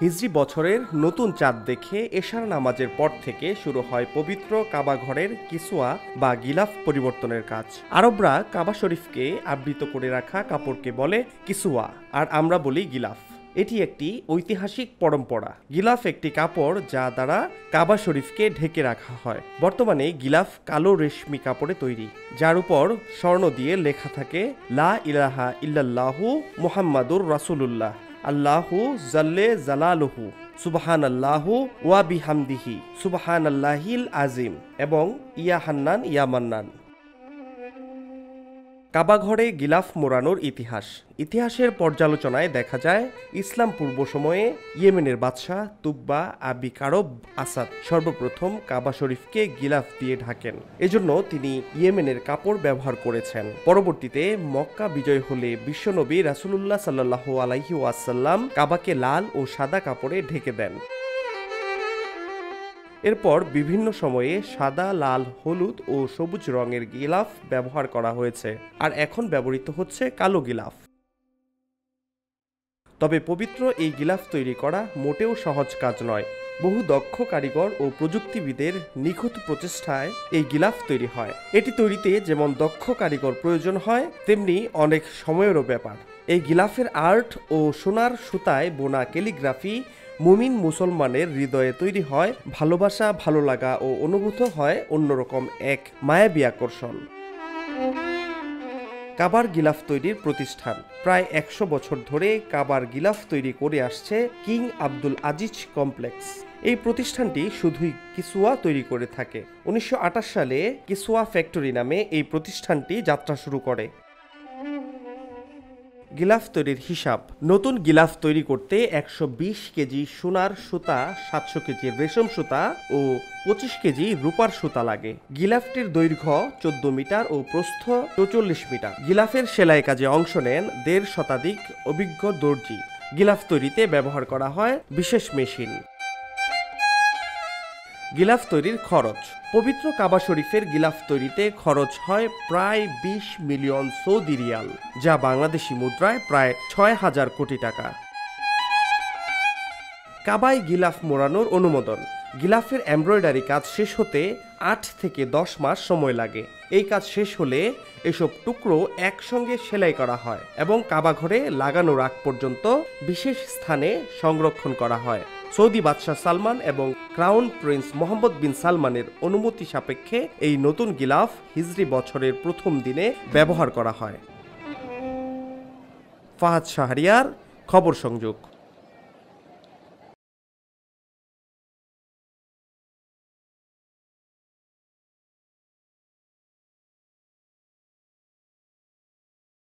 হিজরি বছরের নতুন চাঁদ দেখে এশার নামাজের পর থেকে শুরু হয় পবিত্র কাবা ঘরের কিসওয়া বা গিলাফ পরিবর্তনের কাজ। আরবরা কাবা শরীফকে আবৃত করে রাখা কাপড়কে বলে কিসওয়া, আর আমরা বলি গিলাফ। এটি একটি ঐতিহাসিক পরম্পরা। গিলাফ একটি কাপড় যা দ্বারা কাবা শরীফকে ঢেকে রাখা হয়। বর্তমানে গিলাফ কালো রেশমি কাপড়ে তৈরি, যার উপর স্বর্ণ দিয়ে লেখা থাকে লা ইলাহা ইল্লাল্লাহু মুহাম্মাদুর রাসূলুল্লাহ, আল্লাহু জাল্লে জালালুহু, সুবহানাল্লাহু ওয়া বিহামদিহি, সুবহানাল্লাহিল আজিম এবং ইয়া হান্নান ইয়া মান্নান। কাবা ঘরে গিলাফ মোড়ানোর ইতিহাসের পর্যালোচনায় দেখা যায়, ইসলাম পূর্ব সময়ে ইয়েমেনের বাদশাহ তুব্বা আবি কারব আসাদ সর্বপ্রথম কাবা শরীফকে গিলাফ দিয়ে ঢাকেন। এজন্য তিনি ইয়েমেনের কাপড় ব্যবহার করেছেন। পরবর্তীতে মক্কা বিজয় হলে বিশ্বনবী রাসূলুল্লাহ সাল্লাল্লাহু আলাইহি ওয়াসাল্লাম কাবাকে লাল ও সাদা কাপড়ে ঢেকে দেন। এরপর বিভিন্ন সময়ে সাদা, লাল, হলুদ ও সবুজ রঙের গিলাফ ব্যবহার করা হয়েছে, আর এখন ব্যবহৃত হচ্ছে কালো গিলাফ। তবে পবিত্র এই গিলাফ তৈরি করা মোটেও সহজ কাজ নয়। বহু দক্ষ কারিগর ও প্রযুক্তিবিদের নিখুঁত প্রচেষ্টায় এই গিলাফ তৈরি হয়। এটি তৈরিতে যেমন দক্ষ কারিগর প্রয়োজন হয়, তেমনি অনেক সময়েরও ব্যাপার। এই গিলাফের আর্ট ও সোনার সুতায় বোনা ক্যালিগ্রাফি মুমিন মুসলমানের হৃদয়ে তৈরি হয় ভালোবাসা, ভালো লাগা ও অনুভূত হয় অন্যরকম এক মায়াবী আকর্ষণ। কাবার গিলাফ তৈরির প্রতিষ্ঠান প্রায় 100 বছর ধরে কাবার গিলাফ তৈরি করে আসছে কিং আব্দুল আজিজ কমপ্লেক্স। এই প্রতিষ্ঠানটি শুধুই কিসওয়া তৈরি করে থাকে। 1928 সালে কিসওয়া ফ্যাক্টরি নামে এই প্রতিষ্ঠানটি যাত্রা শুরু করে। গিলাফ তৈরির হিসাব। নতুন গিলাফ তৈরি করতে 120 কেজি সোনার সুতা, 700 কেজি রেশম সুতা ও 25 কেজি রূপার সুতা লাগে। গিলাফটির দৈর্ঘ্য 14 মিটার ও প্রস্থ 44 মিটার। গিলাফের সেলাই কাজে অংশ নেন 1.5 শতাধিক অভিজ্ঞ দর্জি। গিলাফ তৈরিতে ব্যবহার করা হয় বিশেষ মেশিন। গিলাফ তৈরির খরচ। পবিত্র কাবা শরীফের গিলাফ তৈরিতে খরচ হয় প্রায় 20 মিলিয়ন সৌদি রিয়াল, যা বাংলাদেশি মুদ্রায় প্রায় 6,000 কোটি টাকা। কাবায় গিলাফ মোড়ানোর অনুমোদন। গিলাফের এমব্রয়ডারি কাজ শেষ হতে 8 থেকে 10 মাস সময় লাগে। এই কাজ শেষ হলে এসব টুকরো একসঙ্গে সেলাই করা হয় এবং কাবা ঘরে লাগানোর আগ পর্যন্ত বিশেষ স্থানে সংরক্ষণ করা হয়। সৌদি বাদশাহ সালমান এবং ক্রাউন প্রিন্স মোহাম্মদ বিন সালমানের অনুমতি সাপেক্ষে এই নতুন গিলাফ হিজরি বছরের প্রথম দিনে ব্যবহার করা হয়। ফাহাদ শাহরিয়ার, খবর সংযোগ।